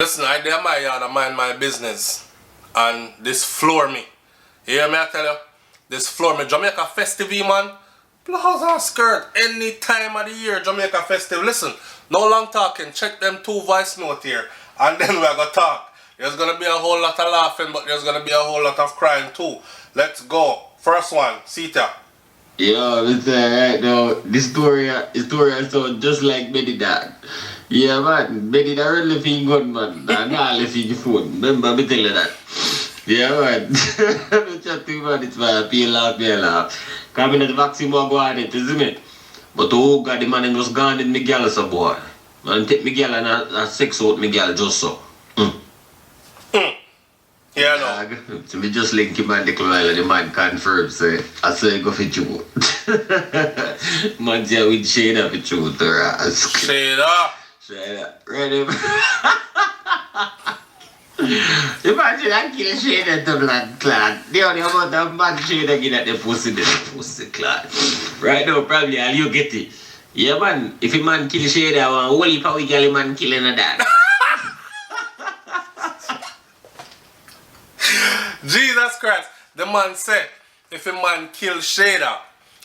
Listen, I did my yard, I mind my business. And this floor me. You hear me, I tell you? This floor me. Jamaica festive, man. Blouse and skirt. Any time of the year, Jamaica festive. Listen, no long talking. Check them 2 voice note here. And then we're going to talk. There's going to be a whole lot of laughing, but there's going to be a whole lot of crying too. Let's go. First one, Sita. Yo, it's right now. The story sound just like Betty Dad. Yeah, man. Betty Dad really feel good, man. Nah, let's see the phone. Remember me tell you that. Yeah, man. Don't chat too much, it's man. Pay laugh. Coming at the maximum go on it, isn't it? But oh God, the man just gone in me gal, so boy. Man, take me gal and a sex out me gal just so. Yeah, no. So we just link him and the while the man confirms, say, I saw you go for you. Man, yeah, with shade up for you. Shade up. Shade up. Ready? Imagine I kill a shade at the blood clot. The only amount of man shade I get at the pussy clot. Right now, probably all you get it. Yeah, man, if a man kill a shade, I want whole heap of we girl man killing a dad. Jesus Christ. The man said, if a man kill Shader,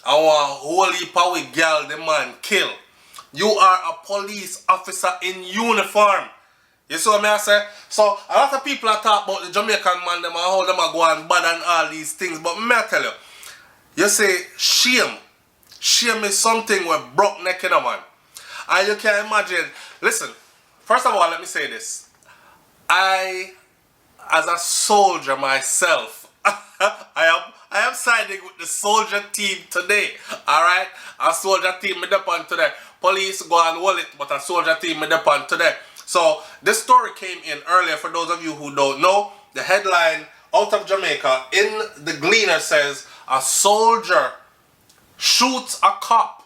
I want a whole heap of we girl the man kill. You are a police officer in uniform. You see what I say? So, a lot of people are talking about the Jamaican man, them and how them are going bad and all these things. But me I tell you, you say shame. Shame is something we're broke neck in a man. And you can imagine, listen, first of all, let me say this. As a soldier myself, I am siding with the soldier team today. Alright? A soldier team me depend today. Police go and hold it, but a soldier team me depend today. So this story came in earlier. For those of you who don't know, the headline out of Jamaica in the Gleaner says a soldier shoots a cop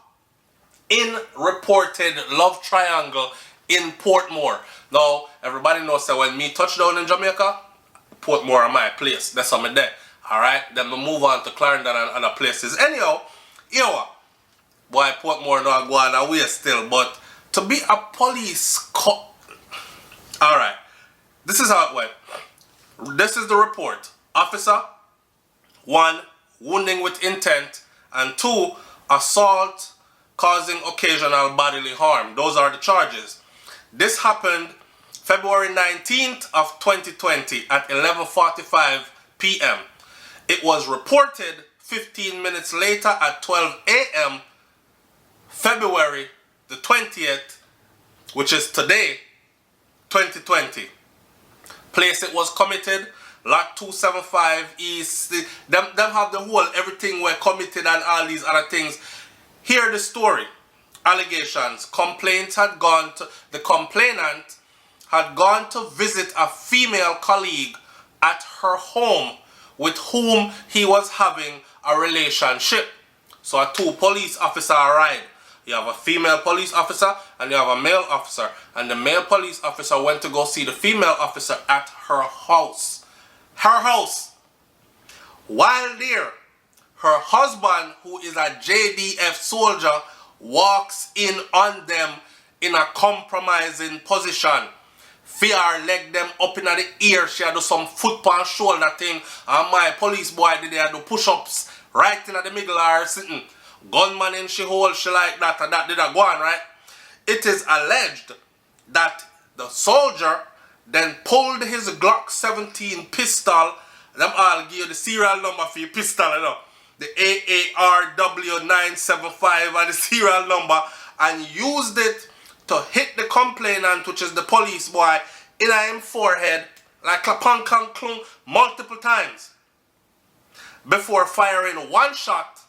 in reported love triangle in Portmore. Now everybody knows that when me touch down in Jamaica, Portmore are my place. That's how I'm there. Alright? Then we move on to Clarendon and other places. Anyhow, you know what? Boy, Portmore not going away still. But to be a police cop. Alright. This is how it went. This is the report. Officer, 1, wounding with intent. And 2, assault causing occasional bodily harm. Those are the charges. This happened February 19th of 2020 at 11:45 p.m. It was reported 15 minutes later at 12 a.m. February the 20th, which is today, 2020. Place it was committed, lot 275 East. Them have the whole everything were committed and all these other things. Hear the story. Allegations. Complaints had gone to the complainant had gone to visit a female colleague at her home with whom he was having a relationship. So a 2 police officer arrived. You have a female police officer and you have a male officer. And the male police officer went to go see the female officer at her house. Her house. While there, her husband, who is a JDF soldier, walks in on them in a compromising position. Fear leg them up in the ear. She had do some foot pan shoulder thing. And my police boy did they do push-ups right in the middle of her sitting. Gunman in she hold she like that and that did a go on, right? It is alleged that the soldier then pulled his Glock 17 pistol. Them all give you the serial number for your pistol, you know. The AARW975 and the serial number, and used it to hit the complainant, which is the police boy, in his forehead like a punk multiple times before firing 1 shot,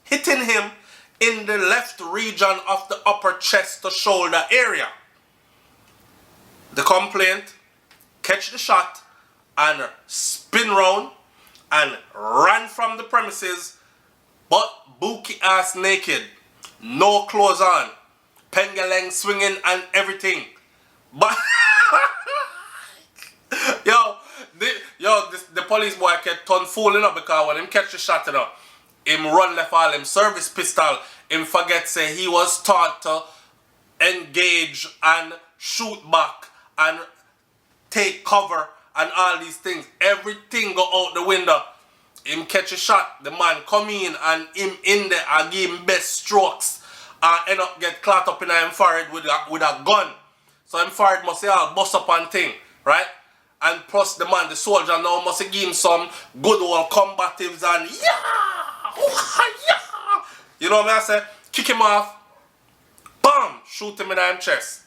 hitting him in the left region of the upper chest to shoulder area. The complainant catch the shot and spin round and ran from the premises, but bookie ass naked, no clothes on, pengaleng swinging and everything. But the police boy kept turn fooling up because when him catch the shot, you know, him run left all him service pistol, him forget say he was taught to engage and shoot back and take cover and all these things. Everything go out the window. Him catch a shot, the man come in and him in there and give him best strokes and end up get caught up in him forehead with a gun. So him forehead must say all bust up and thing, right? And plus the man, the soldier now must give him some good old combatives and yeah! You know what I say? Kick him off, bam, shoot him in the chest,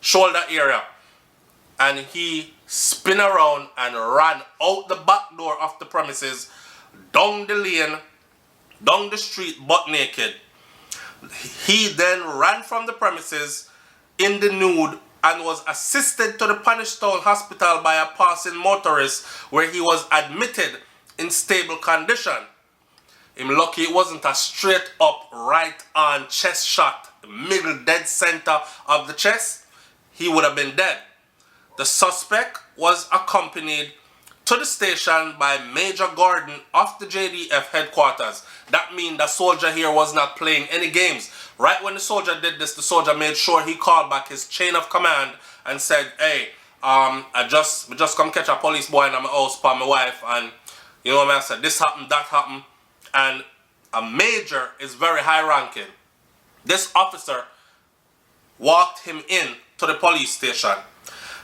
shoulder area. And he spin around and ran out the back door of the premises, down the lane, down the street, butt naked. He then ran from the premises in the nude and was assisted to the Panishtown Hospital by a passing motorist where he was admitted in stable condition. Him lucky it wasn't a straight up right on chest shot, middle dead center of the chest. He would have been dead. The suspect was accompanied to the station by Major Gordon of the JDF headquarters. That means the soldier here was not playing any games. Right when the soldier did this, the soldier made sure he called back his chain of command and said, hey, I just come catch a police boy in my house for my wife, and you know what I said, this happened, that happened. And a major is very high ranking. This officer walked him in to the police station.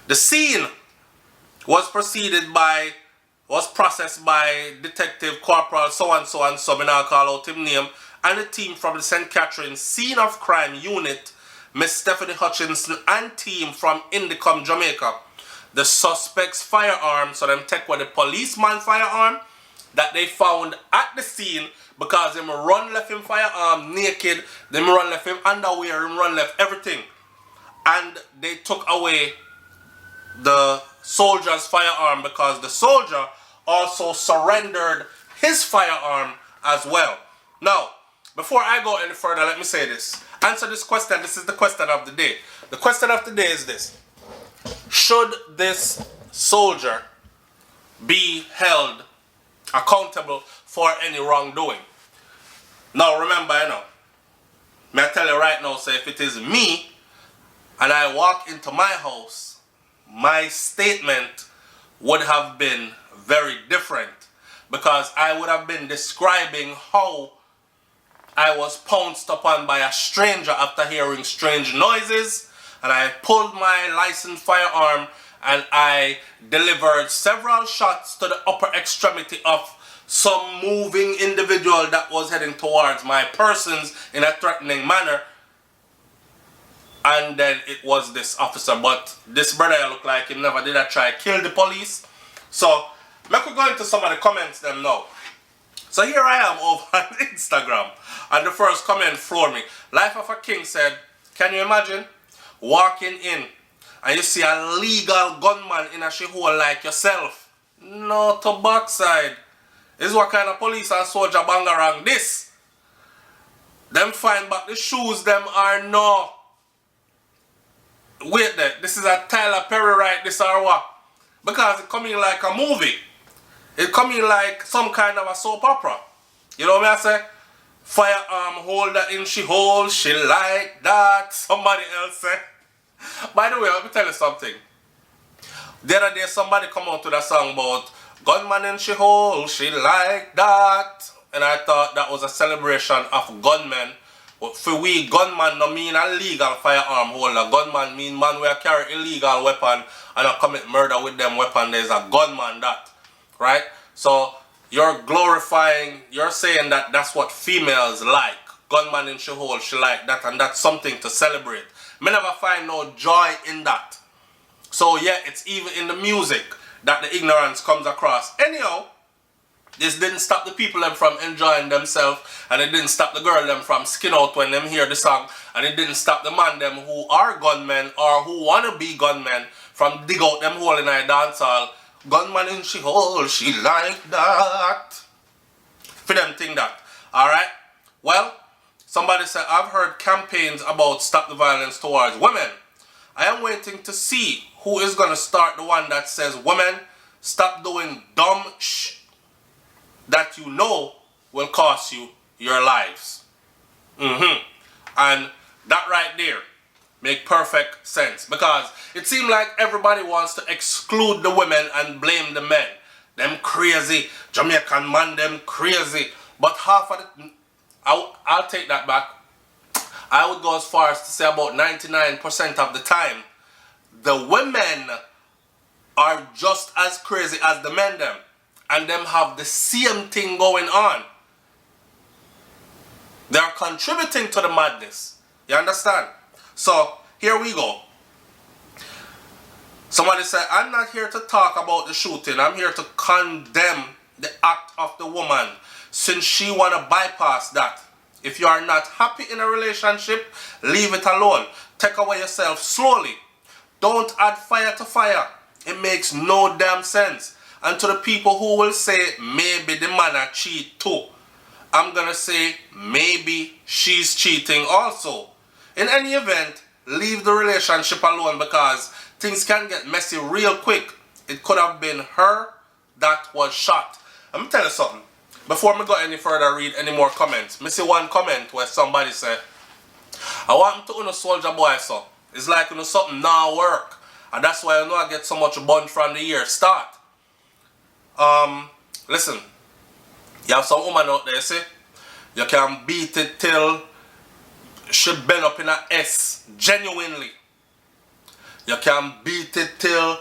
The scene was processed by Detective Corporal so-and-so and so, I'll call out him name, and a team from the St. Catharines Scene of Crime Unit, Miss Stephanie Hutchinson and team from Indicom, Jamaica. The suspect's firearm, so them take with the policeman firearm that they found at the scene, because them run left him firearm naked, them run left him underwear, them run left everything. And they took away the soldier's firearm because the soldier also surrendered his firearm as well. Now, before I go any further, let me say this. Answer this question. This is the question of the day. The question of the day is this. Should this soldier be held accountable for any wrongdoing? Now, remember, may I tell you right now, say if it is me and I walk into my house, my statement would have been very different, because I would have been describing how I was pounced upon by a stranger after hearing strange noises, and I pulled my licensed firearm and I delivered several shots to the upper extremity of some moving individual that was heading towards my persons in a threatening manner. And then it was this officer, but this brother looked like he never did try to kill the police. So let me go into some of the comments them now. So here I am over on Instagram, and the first comment floored me. Life of a King said, can you imagine walking in and you see a legal gunman in a hole like yourself? No to backside. This is what kind of police and soldier bangarang this. Them find back the shoes them are no. Wait there, this is a Tyler Perry right this or what? Because it coming like a movie. It coming like some kind of a soap opera. You know what I say? Firearm holder in she hole, she like that. Somebody else say. By the way, let me tell you something. The other day somebody come out with a song about gunman in she hole, she like that. And I thought that was a celebration of gunmen. But for we, gunman no mean a legal firearm holder. Gunman mean man where carry illegal weapon and a commit murder with them weapon. There's a gunman that. Right? So you're glorifying, you're saying that that's what females like. Gunman in she hole, she like that, and that's something to celebrate. Me never find no joy in that. So yeah, it's even in the music that the ignorance comes across. Anyhow, this didn't stop the people them from enjoying themselves, and it didn't stop the girl them from skin out when them hear the song, and it didn't stop the man them who are gunmen or who wanna be gunmen from dig out them hole in a dance hall. Gunman in she hole, she like that. For them think that. Alright? Well, somebody said, I've heard campaigns about stop the violence towards women. I am waiting to see who is going to start the one that says, women, stop doing dumb that you know will cost you your lives. And that right there make perfect sense. Because it seemed like everybody wants to exclude the women and blame the men. Them crazy, Jamaican man, them crazy. But half of the, I'll take that back. I would go as far as to say about 99% of the time, the women are just as crazy as the men them. And them have the same thing going on. They are contributing to the madness. You understand? So, here we go. Somebody said, I'm not here to talk about the shooting. I'm here to condemn the act of the woman since she want to bypass that. If you are not happy in a relationship, leave it alone. Take away yourself slowly. Don't add fire to fire. It makes no damn sense. And to the people who will say, maybe the man a cheat too, I'm going to say, maybe she's cheating also. In any event, leave the relationship alone because things can get messy real quick. It could have been her that was shot. Let me tell you something. Before I go any further, read any more comments. I see one comment where somebody said, I want to know soldier boy so. It's like something now work. And that's why I get so much bun from the year start. Listen. You have some woman out there, see? You can beat it till she bend up in a S, genuinely. You can beat it till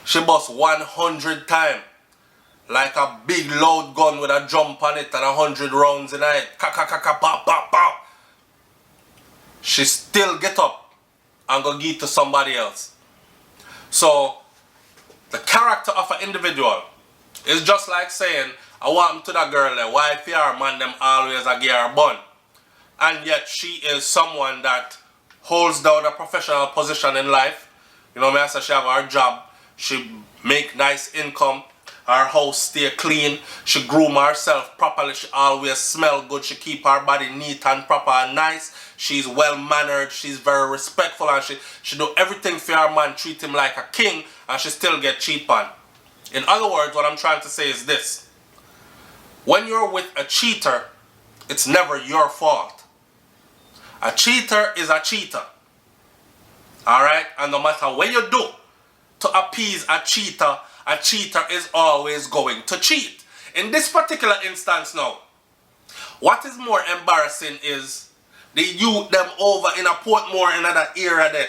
she bust 100 times. Like a big loud gun with a jump on it and 100 rounds in it. Ka-ka-ka-ka-pop-pop-pop. She still get up and go give it to somebody else. So, the character of an individual is just like saying, I want to that girl there, wifey or man them always a give her bun. And yet she is someone that holds down a professional position in life. You know, I say she have her job, she make nice income, her house stay clean, she groom herself properly, she always smell good, she keep her body neat and proper and nice, she's well mannered, she's very respectful, and she do everything for her man, treat him like a king, and she still get cheat on. In other words, what I'm trying to say is this. When you're with a cheater, it's never your fault. A cheater is a cheater. Alright? And no matter what you do to appease a cheater is always going to cheat. In this particular instance now, what is more embarrassing is the youth them over in a Portmore in another era there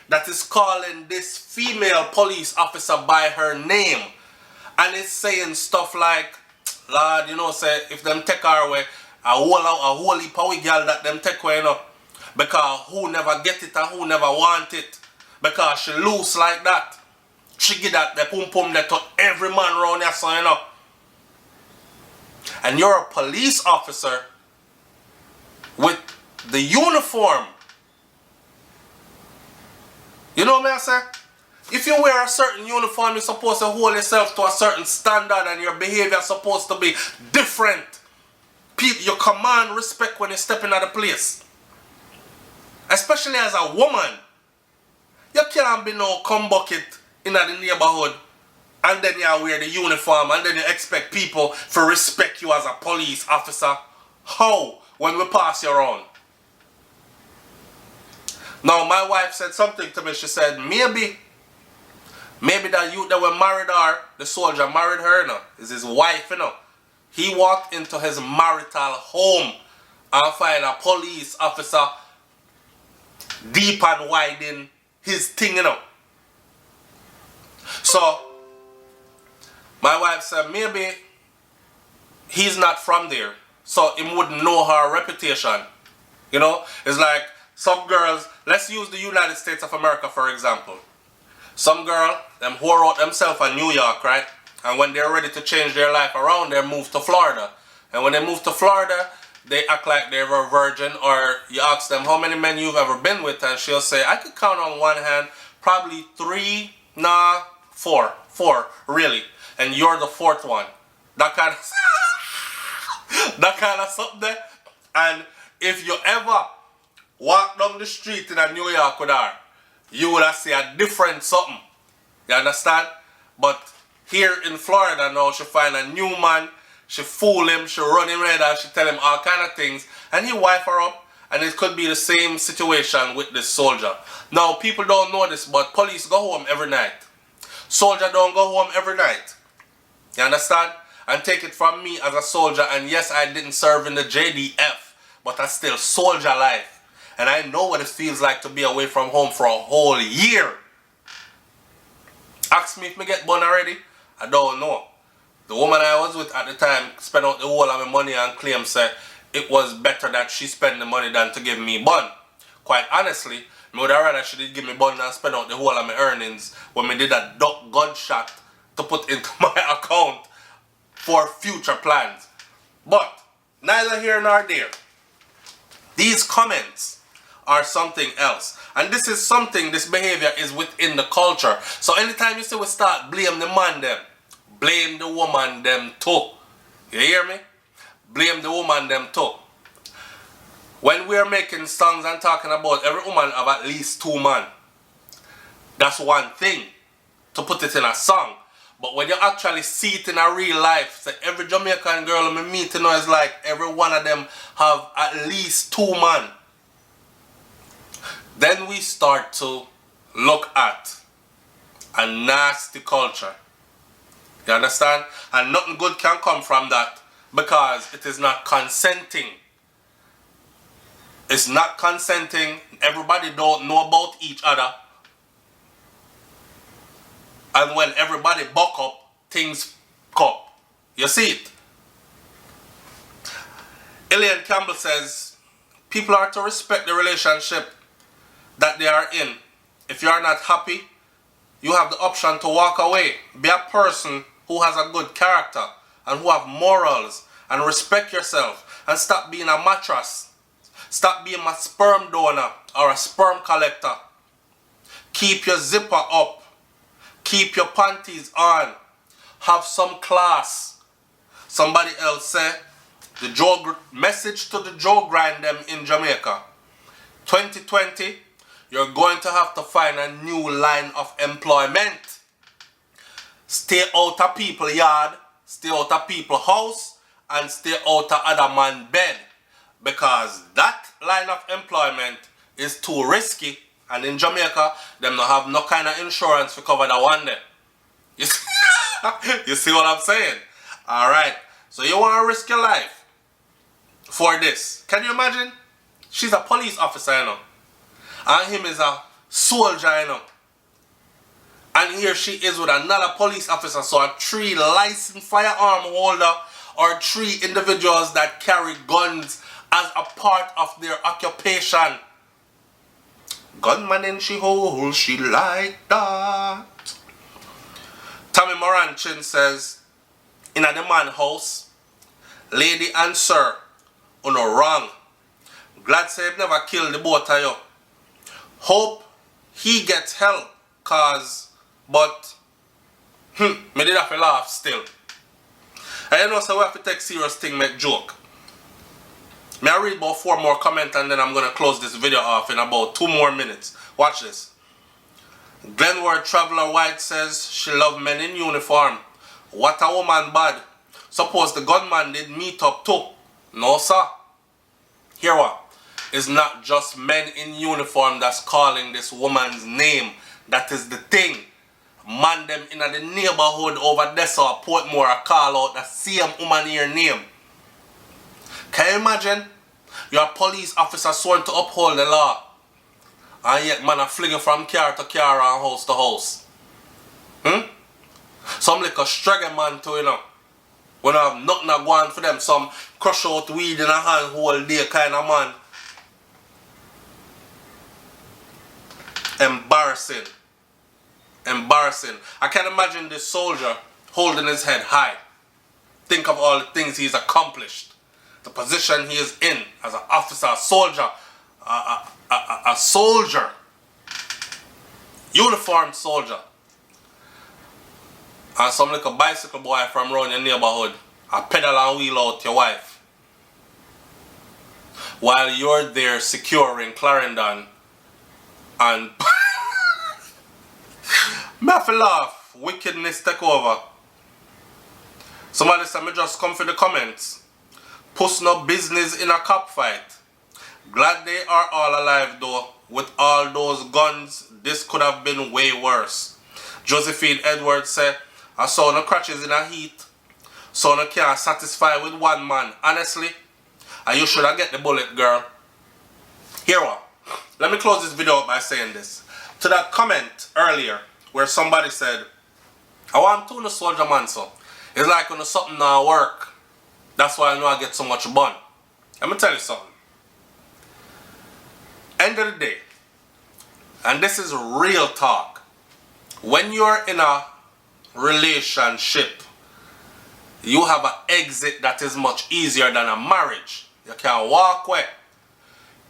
that is calling this female police officer by her name. And it's saying stuff like, Lord, you know, say, if them take her away, a whole heap of girl that them take away, you know, because who never get it and who never want it, because she loose like that. She give that the pum pum that to every man around here, so you know. And you're a police officer with the uniform. You know what I say? If you wear a certain uniform, you're supposed to hold yourself to a certain standard and your behavior is supposed to be different. People, you command respect when you step into the place. Especially as a woman. You can't be no cum bucket in the neighborhood and then you wear the uniform and then you expect people to respect you as a police officer. How? When we pass you around. Now, my wife said something to me. She said, maybe that youth that were married her, the soldier married her, you know, is his wife, you know. He walked into his marital home and find a police officer deep and wide in his thing, you know. So, my wife said maybe he's not from there, so he wouldn't know her reputation. You know, it's like some girls, let's use the United States of America for example. Some girl, them whore out themselves in New York, right? And when they're ready to change their life around, they move to Florida. And when they move to Florida, they act like they're a virgin, or you ask them how many men you've ever been with, and she'll say, I could count on one hand, probably 3, nah, 4, really. And you're the 4th one. That kind of something there. And if you ever walk down the street in New York with her, you would have seen a different something. You understand? But here in Florida now, she find a new man, she fool him, she run him red, and she tell him all kind of things, and he wife her up, And it could be the same situation with this soldier. Now, people don't know this, but police go home every night. Soldier don't go home every night. You understand? And take it from me as a soldier, and yes, I didn't serve in the JDF, but I still soldier life. And I know what it feels like to be away from home for a whole year. Ask me if me get born already. I don't know. The woman I was with at the time spent out the whole of my money and claimed said it was better that she spend the money than to give me bun. Quite honestly, I would have rather she did give me bun and spend out the whole of my earnings when we did a duck gunshot to put into my account for future plans. But neither here nor there. These comments are something else. And this is something, this behavior is within the culture. So anytime you say we start blame the man them, blame the woman them too. You hear me? Blame the woman them too. When we are making songs and talking about every woman have at least 2 men, that's one thing to put it in a song. But when you actually see it in a real life, say every Jamaican girl I meet, you know, is like every one of them have at least 2 men. Then we start to look at a nasty culture. You understand? And nothing good can come from that because it is not consenting. It's not consenting. Everybody don't know about each other. And when everybody buck up, things come. You see it? Elaine Campbell says, people are to respect the relationship that they are in. If you are not happy, you have the option to walk away. Be a person who has a good character and who have morals, and respect yourself and stop being a mattress. Stop being a sperm donor or a sperm collector. Keep your zipper up. Keep your panties on. Have some class. Somebody else said, the Joe message to the Joe grind them in Jamaica. 2020, you're going to have to find a new line of employment. Stay out of people's yard, stay out of people's house, and stay out of other man's bed. Because that line of employment is too risky. And in Jamaica, them don't have no kind of insurance to cover that one there. You see, you see what I'm saying? Alright, so you want to risk your life for this. Can you imagine? She's a police officer, you know. And him is a soldier, you know. And here she is with another police officer. So a 3 licensed firearm holder or 3 individuals that carry guns as a part of their occupation. Gunman in she hole, she like that. Tommy Moranchin says, in a man house, lady and sir, on a wrong. Glad say never killed the both of you. Hope he gets help, cause, but, me did have to laugh still. And you know, so we have to take serious thing, make joke. May I read about 4 more comments and then I'm going to close this video off in about 2 more minutes. Watch this. Glenward Traveler White says she love men in uniform. What a woman bad. Suppose the gunman did meet up too. No sir. Hear what? It's not just men in uniform that's calling this woman's name. That is the thing. Man them in the neighborhood over there or Portmore call out the same woman here name. Can you imagine? You're a police officer sworn to uphold the law. And yet man are flinging from car to car and house to house. Some like a struggle man too, you know. When I have nothing to go on for them. Some crush out weed in a hand whole day kind of man. Embarrassing. Embarrassing. I can imagine this soldier holding his head high. Think of all the things he's accomplished. The position he is in as an officer, a soldier, a soldier, uniformed soldier. And some little bicycle boy from around your neighborhood, a pedal and wheel out your wife. While you're there securing Clarendon and me have to laugh, wickedness take over. Somebody said me just come for the comments. Puss no business in a cop fight. Glad they are all alive though. With all those guns, this could have been way worse. Josephine Edwards said, I saw no crutches in a heat. So no can't satisfy with one man. Honestly, and you should have get the bullet, girl. Here what? Let me close this video up by saying this. To that comment earlier where somebody said, I want to the soldier man so. It's like when something not work. That's why I know I get so much bun. Let me tell you something. End of the day, and this is real talk, when you're in a relationship, you have an exit that is much easier than a marriage. You can walk away.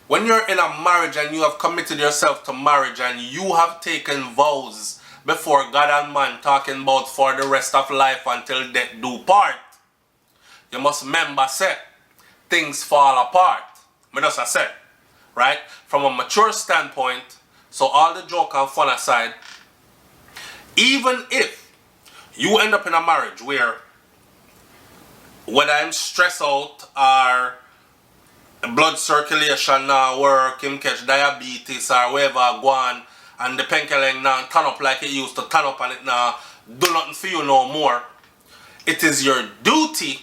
When you're in a marriage and you have committed yourself to marriage and you have taken vows before God and man, talking about for the rest of life until death do part, you must remember, say, things fall apart. I just said, right? From a mature standpoint, so all the joke and fun aside, even if you end up in a marriage where whether I'm stressed out or blood circulation now work, him catch diabetes or whatever go on, and the painkiller now turn up like it used to turn up and it now do nothing for you no more, it is your duty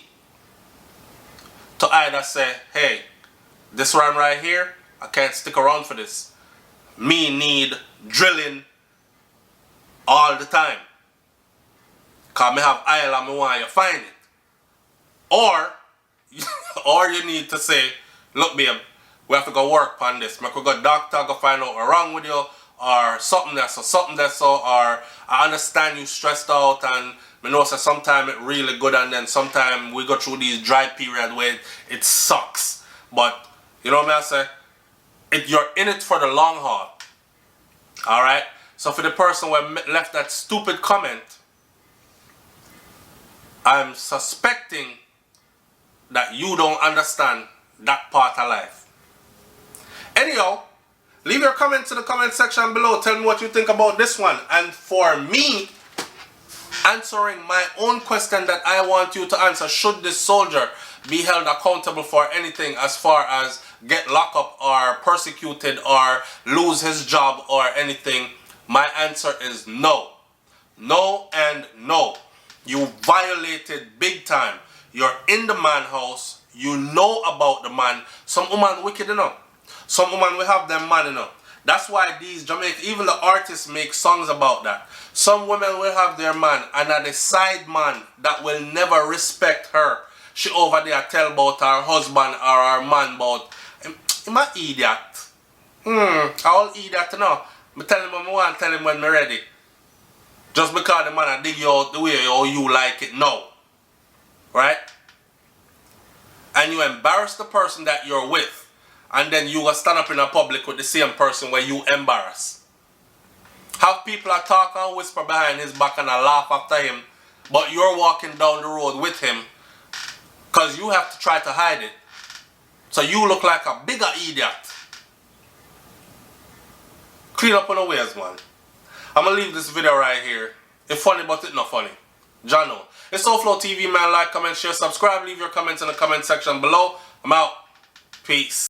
to either say, hey, this one right here, I can't stick around for this. Me need drilling all the time. Cause me have oil and me want you find it. Or you need to say, look babe, we have to go work on this. We could go doctor, go find out what's wrong with you, or something that's so, or I understand you stressed out and I know that sometimes it really good and then sometimes we go through these dry periods where it sucks. But you know what I say? You're in it for the long haul. Alright? So for the person who left that stupid comment, I'm suspecting that you don't understand that part of life. Anyhow, leave your comments in the comment section below. Tell me what you think about this one. And for me, answering my own question that I want you to answer, should this soldier be held accountable for anything as far as get locked up or persecuted or lose his job or anything? My answer is no. No and no. You violated big time. You're in the man house. You know about the man. Some woman wicked enough. Some woman will have them man enough. That's why these Jamaican, even the artists make songs about that. Some women will have their man and a side man that will never respect her. She over there tell about her husband or her man about, I'm an idiot. I'll idiot now. I tell him I want to tell him when I'm ready. Just because the man dig you out the way you like it now. Right? And you embarrass the person that you're with. And then you will stand up in a public with the same person where you embarrass. Have people that talk and whisper behind his back and laugh after him. But you're walking down the road with him. Because you have to try to hide it. So you look like a bigger idiot. Clean up on the ways, man. I'm going to leave this video right here. It's funny, but it's not funny. Jano. It's SouFLoTV, man. Like, comment, share, subscribe. Leave your comments in the comment section below. I'm out. Peace.